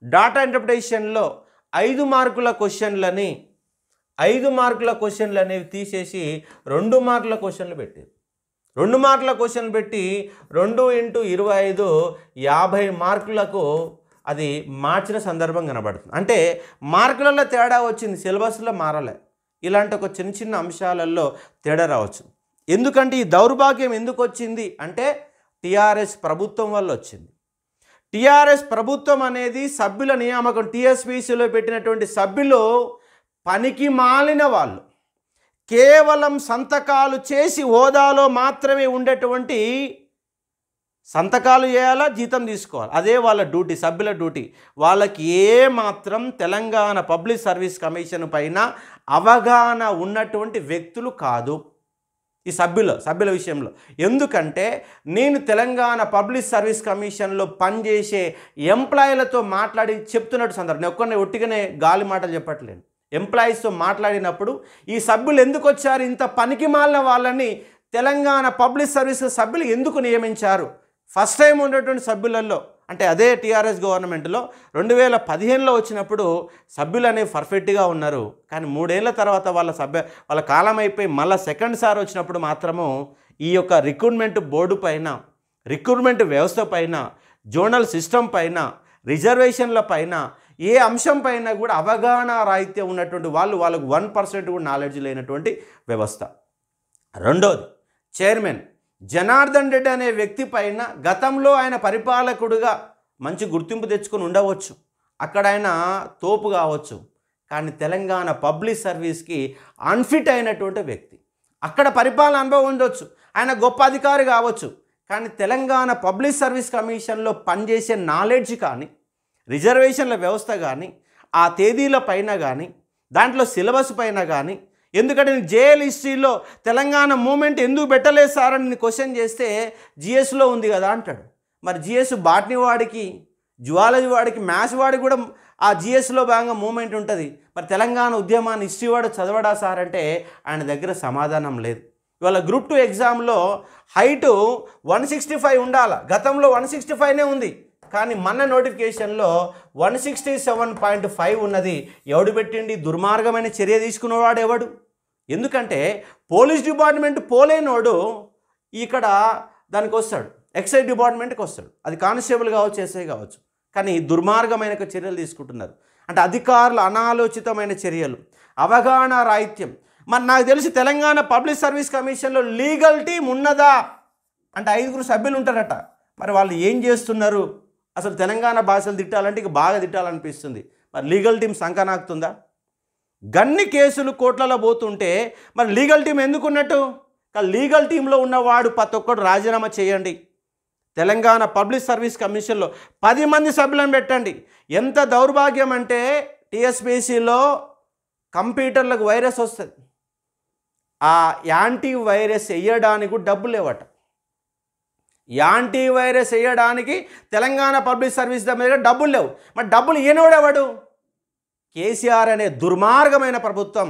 S1: డాటా ఇంటర్ప్రిటేషన్లో 5 మార్కుల క్వశ్చన్లని 5 మార్కుల క్వశ్చన్లు అనేవి తీసేసి 2 మార్కుల క్వశ్చన్లు పెట్టారు. 2 మార్కుల క్వశ్చన్లు పెట్టి 2 × 25 50 మార్కులకు అది మార్చిన సందర్భం కనబడుతుంది. అంటే మార్కులలో తేడా వచ్చింది, సిలబస్లో మారలే. ఇలాంటి ఒక చిన్న చిన్న అంశాలలో తేడా రావచ్చు. ఎందుకంటే ఈ దౌర్భాగ్యం ఎందుకు వచ్చింది అంటే టీఆర్ఎస్ ప్రభుత్వం వల్ల వచ్చింది. టీఆర్ఎస్ ప్రభుత్వం అనేది సభ్యుల నియామకం, టీఎస్పీసీలో పెట్టినటువంటి సభ్యులు పనికి మాలిన వాళ్ళు, కేవలం సంతకాలు చేసి హోదాలో మాత్రమే ఉండేటువంటి, సంతకాలు చేయాలా, జీతం తీసుకోవాలి, అదే వాళ్ళ డ్యూటీ, సభ్యుల డ్యూటీ. వాళ్ళకి ఏమాత్రం తెలంగాణ పబ్లిక్ సర్వీస్ కమిషన్ పైన అవగాహన ఉన్నటువంటి వ్యక్తులు కాదు ఈ సభ్యుల విషయంలో. ఎందుకంటే నేను తెలంగాణ పబ్లిక్ సర్వీస్ కమిషన్లో పనిచేసే ఎంప్లాయీలతో మాట్లాడి చెప్తున్నట్టు సందర్భం, నేను ఒక్కనే ఒట్టిగానే గాలి మాటలు చెప్పట్లేను. ఎంప్లాయీస్తో మాట్లాడినప్పుడు ఈ సభ్యులు ఎందుకు వచ్చారు, ఇంత పనికి మాలిన వాళ్ళని తెలంగాణ పబ్లిక్ సర్వీస్ సభ్యులు ఎందుకు నియమించారు? ఫస్ట్ టైం ఉన్నటువంటి సభ్యులలో, అంటే అదే టీఆర్ఎస్ గవర్నమెంట్లో 2015లో వచ్చినప్పుడు సభ్యులు అనేవి పర్ఫెక్ట్గా ఉన్నారు. కానీ 3 ఏళ్ల తర్వాత వాళ్ళ కాలం అయిపోయి మళ్ళీ సెకండ్ సార్ వచ్చినప్పుడు మాత్రము ఈ యొక్క రిక్రూట్మెంట్ బోర్డు పైన, రిక్రూట్మెంట్ వ్యవస్థ పైన, జోనల్ సిస్టమ్ పైన, రిజర్వేషన్ల పైన, ఏ అంశం పైన కూడా అవగాహన రాహిత్యం ఉన్నటువంటి వాళ్ళకు 1% కూడా నాలెడ్జ్ లేనటువంటి వ్యవస్థ. రెండోది, చైర్మన్ జనార్దన్ రెడ్డి అనే వ్యక్తి పైన గతంలో ఆయన పరిపాలకుడుగా మంచి గుర్తింపు తెచ్చుకొని ఉండవచ్చు, అక్కడ ఆయన తోపు కావచ్చు, కానీ తెలంగాణ పబ్లిక్ సర్వీస్కి అన్ఫిట్ అయినటువంటి వ్యక్తి. అక్కడ పరిపాలన అనుభవం ఉండొచ్చు, ఆయన గొప్ప అధికారి కావచ్చు, కానీ తెలంగాణ పబ్లిక్ సర్వీస్ కమిషన్లో పనిచేసే నాలెడ్జ్ కానీ, రిజర్వేషన్ల వ్యవస్థ కానీ, ఆ తేదీల పైన కానీ, దాంట్లో సిలబస్ పైన కానీ, ఎందుకంటే నేను జేఎల్ హిస్టరీలో తెలంగాణ మూమెంట్ ఎందుకు పెట్టలేదు సార్ అని క్వశ్చన్ చేస్తే జిఎస్లో ఉంది కదా అంటాడు. మరి జిఎస్ బాటనీ వాడికి, జువాలజీ వాడికి, మ్యాథ్స్ వాడికి కూడా ఆ జిఎస్లో భాగంగా మూమెంట్ ఉంటుంది. మరి తెలంగాణ ఉద్యమాన్ని హిస్టరీ వాడు చదవడా సార్ అంటే ఆయన దగ్గర సమాధానం లేదు. ఇవాళ గ్రూప్ 2 ఎగ్జామ్లో హైటు 165 ఉండాలి, గతంలో 165నే ఉంది, కానీ మన నోటిఫికేషన్లో 167.5 ఉన్నది. ఎవడు పెట్టిండి? దుర్మార్గమైన చర్య తీసుకున్నవాడు ఎవడు? ఎందుకంటే పోలీస్ డిపార్ట్మెంట్ పోలేనోడు ఇక్కడ దానికి వస్తాడు, ఎక్సైజ్ డిపార్ట్మెంట్కి వస్తాడు, అది కానిస్టేబుల్ కావచ్చు, ఎస్ఐ కావచ్చు, కానీ దుర్మార్గమైన చర్యలు తీసుకుంటున్నారు. అంటే అధికారుల అనాలోచితమైన చర్యలు, అవగాహన రాహిత్యం. మరి నాకు తెలిసి తెలంగాణ పబ్లిక్ సర్వీస్ కమిషన్లో లీగల్ టీం ఉన్నదా అంటే 5 సభ్యులు ఉంటారట. మరి వాళ్ళు ఏం చేస్తున్నారు? అసలు తెలంగాణ భాషలు తిట్టాలంటే ఇక బాగా తిట్టాలనిపిస్తుంది. మరి లీగల్ టీం సంకనాకుతుందా? గన్ని కేసులు కోట్లలో పోతుంటే మరి లీగల్ టీం ఎందుకున్నట్టు? లీగల్ టీంలో ఉన్నవాడు ప్రతి ఒక్కడు రాజీనామా చేయండి. తెలంగాణ పబ్లిక్ సర్వీస్ కమిషన్లో 10 మంది సభ్యులను పెట్టండి. ఎంత దౌర్భాగ్యం అంటే టీఎస్పీసీలో కంప్యూటర్లకు వైరస్ వస్తుంది, ఆ యాంటీ వైరస్ వేయడానికి కూడా డబ్బులు లేవట. యాంటీ వైరస్ వేయడానికి తెలంగాణ పబ్లిక్ సర్వీస్ దగ్గర డబ్బులు లేవు. మరి డబ్బులు ఈయనోడెవడు? కేసీఆర్ అనే దుర్మార్గమైన ప్రభుత్వం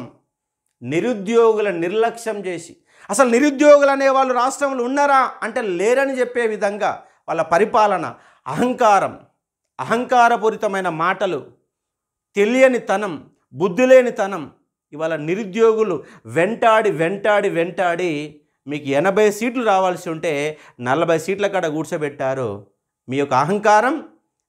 S1: నిరుద్యోగుల నిర్లక్ష్యం చేసి, అసలు నిరుద్యోగులు అనేవాళ్ళు రాష్ట్రంలో ఉన్నారా అంటే లేరని చెప్పే విధంగా వాళ్ళ పరిపాలన, అహంకారపూరితమైన మాటలు, తెలియనితనం, బుద్ధి లేనితనం. ఇవాళ నిరుద్యోగులు వెంటాడి మీకు 80 సీట్లు రావాల్సి ఉంటే 40 సీట్ల కాడ కూర్చోబెట్టారు. మీ యొక్క అహంకారం,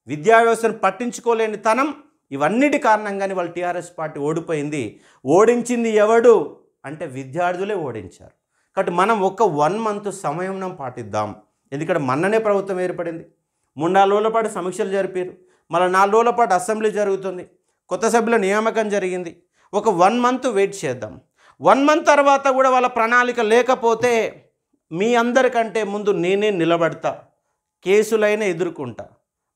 S1: విద్యా వ్యవస్థను పట్టించుకోలేని తనం, ఇవన్నిటి కారణంగానే వాళ్ళు టీఆర్ఎస్ పార్టీ ఓడిపోయింది. ఓడించింది ఎవడు అంటే విద్యార్థులే ఓడించారు. కాబట్టి మనం ఒక 1 మంత్ సమయం పాటిద్దాం. ఎందుకంటే మొన్ననే ప్రభుత్వం ఏర్పడింది, 3-4 రోజుల పాటు సమీక్షలు జరిపారు, మళ్ళీ 4 రోజుల పాటు అసెంబ్లీ జరుగుతుంది, కొత్త సభ్యుల నియామకం జరిగింది. ఒక 1 మంత్ వెయిట్ చేద్దాం. 1 మంత్ తర్వాత కూడా వాళ్ళ ప్రణాళిక లేకపోతే మీ అందరికంటే ముందు నేనే నిలబడతా, కేసులైనా ఎదుర్కొంటా,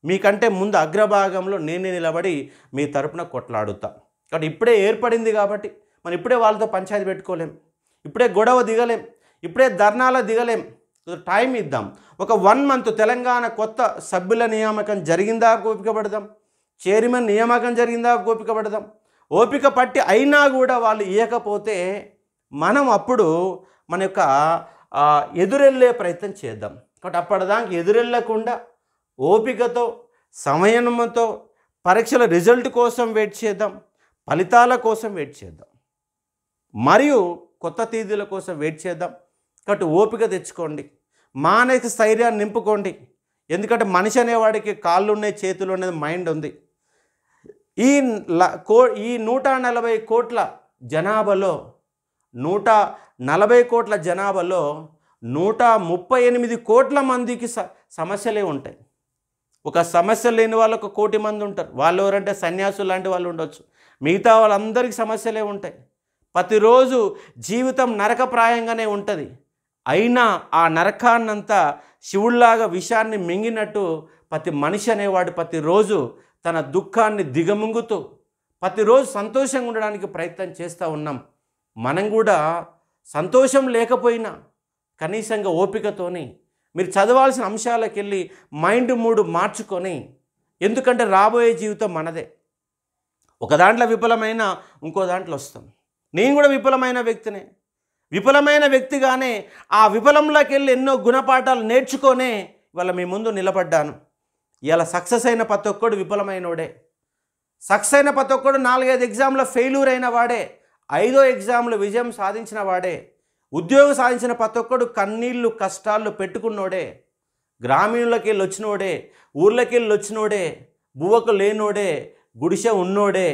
S1: మీకంటే ముందు అగ్రభాగంలో నేనే నిలబడి మీ తరపున కొట్లాడుతా. కాబట్టి ఇప్పుడే ఏర్పడింది కాబట్టి మనం ఇప్పుడే వాళ్ళతో పంచాయతీ పెట్టుకోలేం, ఇప్పుడే గొడవ దిగలేం, ఇప్పుడే ధర్నాల దిగలేం. టైం ఇద్దాం. ఒక 1 మంత్ తెలంగాణ కొత్త సభ్యుల నియామకం జరిగిందా ఓపిక పడదాం, చైర్మన్ నియామకం జరిగిందా ఓపిక పడదాం. ఓపిక పట్టి అయినా కూడా వాళ్ళు ఇవ్వకపోతే మనం అప్పుడు మన యొక్క ఎదురెళ్ళే ప్రయత్నం చేద్దాం. కాబట్టి అప్పటిదాకా ఎదురెళ్ళకుండా ఓపికతో, సమయంతో పరీక్షల రిజల్ట్ కోసం వెయిట్ చేద్దాం, ఫలితాల కోసం వెయిట్ చేద్దాం, మరియు కొత్త తేదీల కోసం వెయిట్ చేద్దాం. కాబట్టి ఓపిక తెచ్చుకోండి, మానసిక స్థైర్యాన్ని నింపుకోండి. ఎందుకంటే మనిషి అనేవాడికి కాళ్ళు ఉన్నాయి, చేతులు అనేది మైండ్ ఉంది. ఈ 140 కోట్ల జనాభాలో 140 కోట్ల జనాభాలో 138 కోట్ల మందికి సమస్యలే ఉంటాయి. ఒక సమస్య లేని వాళ్ళు 1 కోటి మంది ఉంటారు. వాళ్ళు ఎవరంటే సన్యాసులు లాంటి వాళ్ళు ఉండొచ్చు. మిగతా వాళ్ళందరికీ సమస్యలే ఉంటాయి. ప్రతిరోజు జీవితం నరకప్రాయంగానే ఉంటుంది. అయినా ఆ నరకాన్నంతా శివుళ్లాగా విషాన్ని మింగినట్టు ప్రతి మనిషి అనేవాడు ప్రతిరోజు తన దుఃఖాన్ని దిగమింగుతూ ప్రతిరోజు సంతోషంగా ఉండడానికి ప్రయత్నం చేస్తూ ఉన్నాం. మనం కూడా సంతోషం లేకపోయినా కనీసంగా ఓపికతోని మీరు చదవాల్సిన అంశాలకు వెళ్ళి మైండ్ మూడు మార్చుకొని, ఎందుకంటే రాబోయే జీవితం మనదే. ఒక దాంట్లో విఫలమైన ఇంకో దాంట్లో వస్తాం. నేను కూడా విఫలమైన వ్యక్తినే. విఫలమైన వ్యక్తిగానే ఆ విఫలంలోకి వెళ్ళి ఎన్నో గుణపాఠాలు నేర్చుకొనే ఇవాళ మీ ముందు నిలబడ్డాను. ఇలా సక్సెస్ అయిన ప్రతి ఒక్కడు విఫలమైనోడే. సక్సెస్ అయిన ప్రతి ఒక్కడు 4-5 ఎగ్జామ్లో ఫెయిల్యూర్ అయిన వాడే, 5వ ఎగ్జామ్లో విజయం సాధించిన వాడే. ఉద్యోగం సాధించిన ప్రతి ఒక్కడు కన్నీళ్ళు కష్టాలు పెట్టుకున్నోడే. గ్రామీణులకి వెళ్ళి వచ్చినోడే, ఊర్లకి వెళ్ళి వచ్చినోడే, బువ్వకు లేనోడే, గుడిసె ఉన్నోడే,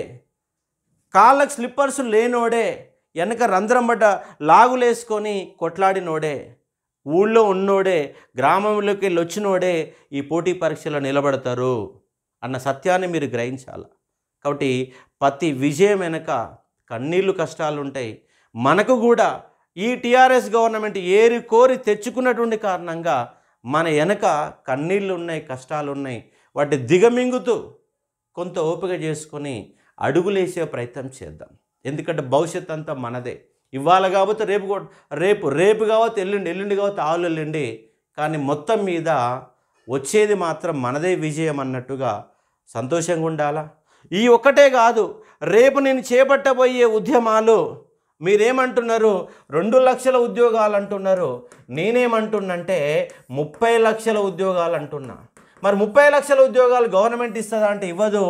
S1: కాళ్ళకు స్లిప్పర్స్ లేనోడే, వెనక రంధ్రం పడ్డ లాగులేసుకొని కొట్లాడినోడే, ఊళ్ళో ఉన్నోడే, గ్రామంలోకి వెళ్ళి వచ్చినోడే ఈ పోటీ పరీక్షలో నిలబడతారు అన్న సత్యాన్ని మీరు గ్రహించాలి. కాబట్టి ప్రతి విజయం వెనక కన్నీళ్ళు కష్టాలు ఉంటాయి. మనకు కూడా ఈ టీఆర్ఎస్ గవర్నమెంట్ ఏరి కోరి తెచ్చుకున్నటువంటి కారణంగా మన వెనక కన్నీళ్ళు ఉన్నాయి, కష్టాలు ఉన్నాయి. వాటి దిగమింగుతూ కొంత ఓపిక చేసుకొని అడుగులేసే ప్రయత్నం చేద్దాం. ఎందుకంటే భవిష్యత్ అంతా మనదే. ఇవాళ కాకపోతే రేపు కావచ్చు ఎల్లుండి కావచ్చు ఆవులెల్లుండి, కానీ మొత్తం మీద వచ్చేది మాత్రం మనదే విజయం అన్నట్టుగా సంతోషంగా ఉండాలా. ఈ ఒక్కటే కాదు, రేపు నేను చేపట్టబోయే ఉద్యమాలు మీరేమంటున్నారు? 2 లక్షల ఉద్యోగాలు అంటున్నారు. నేనేమంటున్నంటే 30 లక్షల ఉద్యోగాలు అంటున్నా. మరి 30 లక్షల ఉద్యోగాలు గవర్నమెంట్ ఇస్తుందా అంటే ఇవ్వదు.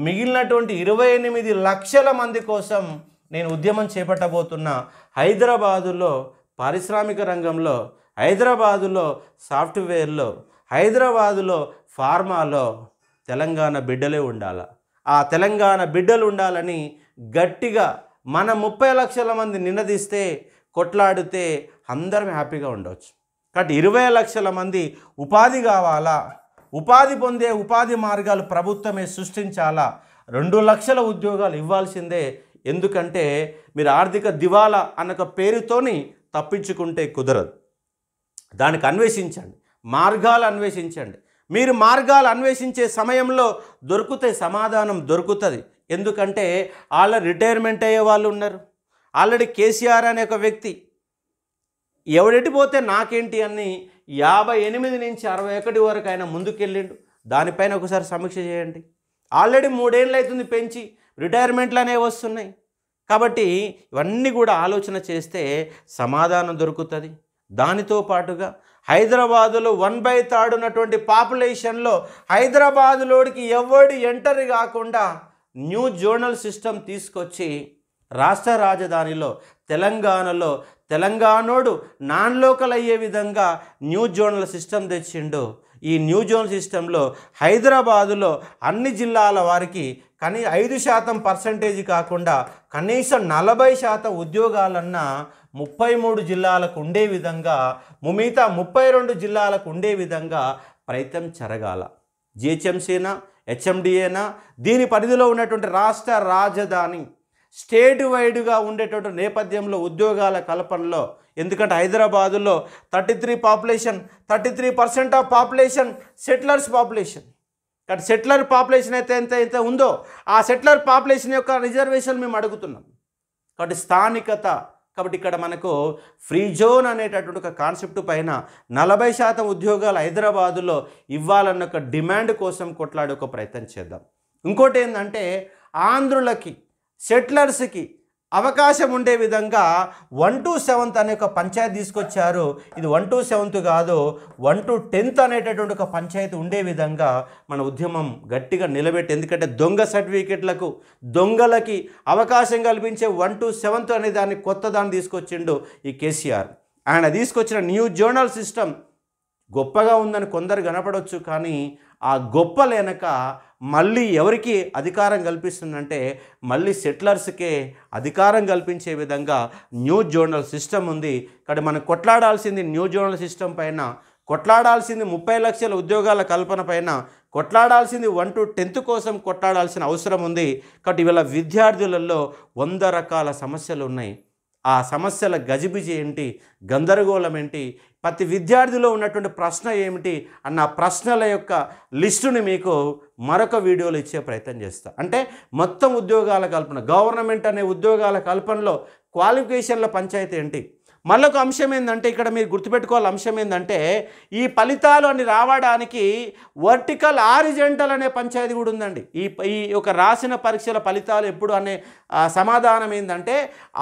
S1: మిగిలినటువంటి 28 లక్షల మంది కోసం నేను ఉద్యమం చేపట్టబోతున్నా. హైదరాబాదులో పారిశ్రామిక రంగంలో, హైదరాబాదులో సాఫ్ట్వేర్లో, హైదరాబాదులో ఫార్మాలో తెలంగాణ బిడ్డలే ఉండాలి. ఆ తెలంగాణ బిడ్డలు ఉండాలని గట్టిగా మన 30 లక్షల మంది నినదిస్తే, కొట్లాడితే అందరం హ్యాపీగా ఉండవచ్చు. కాబట్టి 20 లక్షల మంది ఉపాధి కావాలా, ఉపాధి పొందే ఉపాధి మార్గాలు ప్రభుత్వమే సృష్టించాలా. 2 లక్షల ఉద్యోగాలు ఇవ్వాల్సిందే. ఎందుకంటే మీరు ఆర్థిక దివాలా అన్న పేరుతోని తప్పించుకుంటే కుదరదు. దానికి అన్వేషించండి, మార్గాలు అన్వేషించండి. మీరు మార్గాలు అన్వేషించే సమయంలో దొరుకుతాయి, సమాధానం దొరుకుతుంది. ఎందుకంటే ఆల్రెడీ రిటైర్మెంట్ అయ్యే వాళ్ళు ఉన్నారు. ఆల్రెడీ కేసీఆర్ అనే ఒక వ్యక్తి ఎవడెట్టి పోతే నాకేంటి అని 58 నుంచి 61 వరకు ఆయన ముందుకెళ్ళిండు. దానిపైన ఒకసారి సమీక్ష చేయండి. ఆల్రెడీ 3 ఏళ్ళు అవుతుంది పెంచి, రిటైర్మెంట్లు అనేవి వస్తున్నాయి. కాబట్టి ఇవన్నీ కూడా ఆలోచన చేస్తే సమాధానం దొరుకుతుంది. దానితో పాటుగా హైదరాబాదులో 1/3 ఉన్నటువంటి పాపులేషన్లో హైదరాబాదులోడికి ఎవడు ఎంటర్ కాకుండా న్యూ జోనల్ సిస్టమ్ తీసుకొచ్చి రాష్ట్ర రాజధానిలో తెలంగాణలో తెలంగాణోడు నాన్ లోకల్ అయ్యే విధంగా న్యూ జోనల్ సిస్టమ్ తెచ్చిండు. ఈ న్యూ జోనల్ సిస్టంలో హైదరాబాదులో అన్ని జిల్లాల వారికి 5% కాకుండా కనీసం 40% ఉద్యోగాలన్నా 33 జిల్లాలకు ఉండే విధంగా, మిగతా 32 జిల్లాలకు ఉండే విధంగా ప్రయత్నం జరగాల. జిహెచ్ఎంసీనా, హెచ్ఎండిఏనా, దీని పరిధిలో ఉన్నటువంటి రాష్ట్ర రాజధాని స్టేట్ వైడ్గా ఉండేటువంటి నేపథ్యంలో ఉద్యోగాల కల్పనలో, ఎందుకంటే హైదరాబాదులో 33% ఆఫ్ పాపులేషన్ సెటిలర్స్ పాపులేషన్. కాబట్టి సెటిలర్ పాపులేషన్ అయితే ఎంత ఉందో ఆ సెటిలర్ పాపులేషన్ యొక్క రిజర్వేషన్ మేము అడుగుతున్నాం. కాబట్టి స్థానికత, కాబట్టి ఇక్కడ మనకు ఫ్రీ జోన్ అనేటటువంటి ఒక కాన్సెప్ట్ పైన 40% ఉద్యోగాలు హైదరాబాదులో ఇవ్వాలన్న ఒక డిమాండ్ కోసం కొట్లాడే ఒక ప్రయత్నం చేద్దాం. ఇంకోటి ఏంటంటే ఆంధ్రులకి, సెటిలర్స్కి అవకాశం ఉండే విధంగా 1 to 7th అనే ఒక పంచాయతీ తీసుకొచ్చారు. ఇది 1 to 7th కాదు, 1 to 10th అనేటటువంటి ఒక పంచాయతీ ఉండే విధంగా మన ఉద్యమం గట్టిగా నిలబెట్టి, ఎందుకంటే దొంగ సర్టిఫికెట్లకు, దొంగలకి అవకాశం కల్పించే 1 to 7th అనే దాన్ని కొత్త దాన్ని తీసుకొచ్చిండు ఈ కేసీఆర్. ఆయన తీసుకొచ్చిన న్యూ జోనల్ సిస్టమ్ గొప్పగా ఉందని కొందరు కనపడవచ్చు, కానీ ఆ గొప్ప వెనక మళ్ళీ ఎవరికి అధికారం కల్పిస్తుందంటే మళ్ళీ సెటిలర్స్కే అధికారం కల్పించే విధంగా న్యూ జోనల్ సిస్టమ్ ఉంది. ఇక్కడ మనం కొట్లాడాల్సింది న్యూ జోనల్ సిస్టమ్ పైన, కొట్లాడాల్సింది 30 లక్షల ఉద్యోగాల కల్పన పైన, కొట్లాడాల్సింది 1 to 10th కోసం కొట్లాడాల్సిన అవసరం ఉంది. కాబట్టి ఇవాళ విద్యార్థులలో 100 రకాల సమస్యలు ఉన్నాయి. ఆ సమస్యల గజిబిజి ఏంటి, గందరగోళం ఏంటి, ప్రతి విద్యార్థిలో ఉన్నటువంటి ప్రశ్న ఏమిటి అన్న ప్రశ్నల యొక్క లిస్టుని మీకు మరొక వీడియోలో ఇచ్చే ప్రయత్నం చేస్తా. అంటే మొత్తం ఉద్యోగాల కల్పన, గవర్నమెంట్ అనే ఉద్యోగాల కల్పనలో క్వాలిఫికేషన్ల పంచాయతీ ఏంటి. మళ్ళొక అంశం ఏంటంటే, ఇక్కడ మీరు గుర్తుపెట్టుకోవాలి అంశం ఏంటంటే, ఈ ఫలితాలు అని రావడానికి వర్టికల్ హారిజంటల్ అనే పంచాయతీ కూడా ఉందండి. ఈ ఒక రాసిన పరీక్షల ఫలితాలు ఎప్పుడు అనే సమాధానం ఏంటంటే,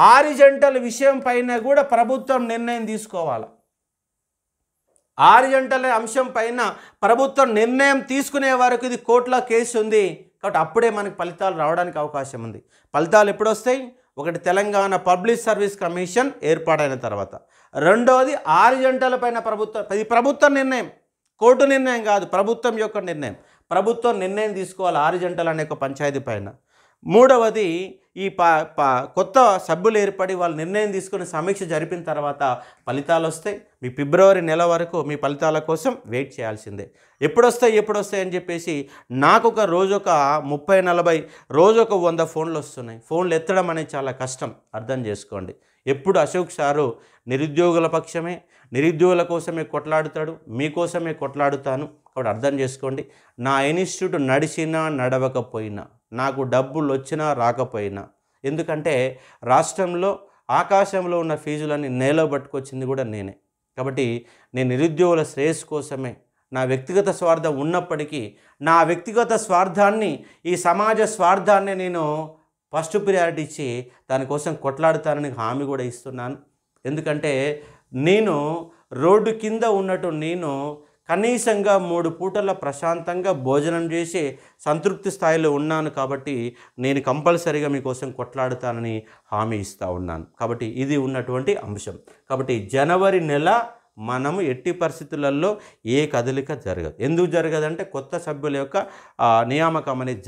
S1: హారిజంటల్ విషయం పైన కూడా ప్రభుత్వం నిర్ణయం తీసుకోవాలి. హారిజంటల్ అంశం పైన ప్రభుత్వం నిర్ణయం తీసుకునే వరకు ఇది కోర్టులో కేసు ఉంది. కాబట్టి అప్పుడే మనకి ఫలితాలు రావడానికి అవకాశం ఉంది. ఫలితాలు ఎప్పుడు వస్తాయి? ఒకటి తెలంగాణ పబ్లిక్ సర్వీస్ కమిషన్ ఏర్పాటైన తర్వాత, రెండవది హారిజంటల్ పైన ప్రభుత్వ నిర్ణయం, కోర్టు నిర్ణయం కాదు, ప్రభుత్వం యొక్క నిర్ణయం. ప్రభుత్వం నిర్ణయం తీసుకోవాలి హారిజంటల్ అనే ఒక పంచాయతీ పైన. మూడవది ఈ కొత్త సభ్యులు ఏర్పడి వాళ్ళు నిర్ణయం తీసుకుని సమీక్ష జరిపిన తర్వాత ఫలితాలు వస్తాయి. మీ ఫిబ్రవరి నెల వరకు మీ ఫలితాల కోసం వెయిట్ చేయాల్సిందే. ఎప్పుడొస్తాయి అని చెప్పేసి నాకు ఒక రోజు ఒక 30-40 రోజు ఒక 100 ఫోన్లు వస్తున్నాయి. ఫోన్లు ఎత్తడం అనేది చాలా కష్టం, అర్థం చేసుకోండి. ఎప్పుడు అశోక్ సారు నిరుద్యోగుల పక్షమే, నిరుద్యోగుల కోసమే కొట్లాడుతాడు, మీకోసమే కొట్లాడుతాను. కాబట్టి అర్థం చేసుకోండి. నా ఇన్స్టిట్యూట్ నడిచినా నడవకపోయినా, నాకు డబ్బులు వచ్చినా రాకపోయినా, ఎందుకంటే రాష్ట్రంలో ఆకాశంలో ఉన్న ఫీజులన్నీ నేల పట్టుకొచ్చింది కూడా నేనే. కాబట్టి నేను నిరుద్యోగుల శ్రేయస్సు కోసమే, నా వ్యక్తిగత స్వార్థం ఉన్నప్పటికీ నా వ్యక్తిగత స్వార్థాన్ని, ఈ సమాజ స్వార్థాన్ని నేను ఫస్ట్ ప్రియారిటీ ఇచ్చి దానికోసం కొట్లాడుతానని హామీ కూడా ఇస్తున్నాను. ఎందుకంటే నేను రోడ్డు కింద ఉన్నట్టు నేను కనీసంగా 3 పూటల ప్రశాంతంగా భోజనం చేసి సంతృప్తి స్థాయిలో ఉన్నాను. కాబట్టి నేను కంపల్సరీగా మీకోసం కొట్లాడుతానని హామీ ఇస్తూ ఉన్నాను. కాబట్టి ఇది ఉన్నటువంటి అంశం. కాబట్టి జనవరి నెల మనము ఎట్టి పరిస్థితులలో ఏ కదలిక జరగదు. ఎందుకు జరగదంటే కొత్త సభ్యుల యొక్క నియామకం అనేది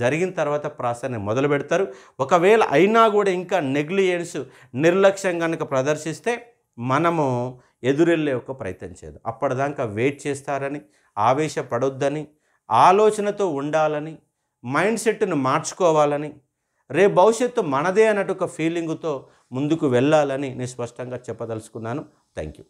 S1: జరిగిన తర్వాత ప్రాసెస్ని మొదలు పెడతారు. ఒకవేళ అయినా కూడా ఇంకా నెగ్లిజెన్స్, నిర్లక్ష్యం కనుక ప్రదర్శిస్తే మనము ఎదురెళ్ళే ఒక ప్రయత్నం చేయదు. అప్పటిదాకా వెయిట్ చేస్తారని, ఆవేశపడొద్దని, ఆలోచనతో ఉండాలని, మైండ్ సెట్ను మార్చుకోవాలని, రేపు భవిష్యత్తు మనదే అన్నట్టు ఒక ఫీలింగుతో ముందుకు వెళ్ళాలని నేను స్పష్టంగా చెప్పదలుచుకున్నాను. Thank you.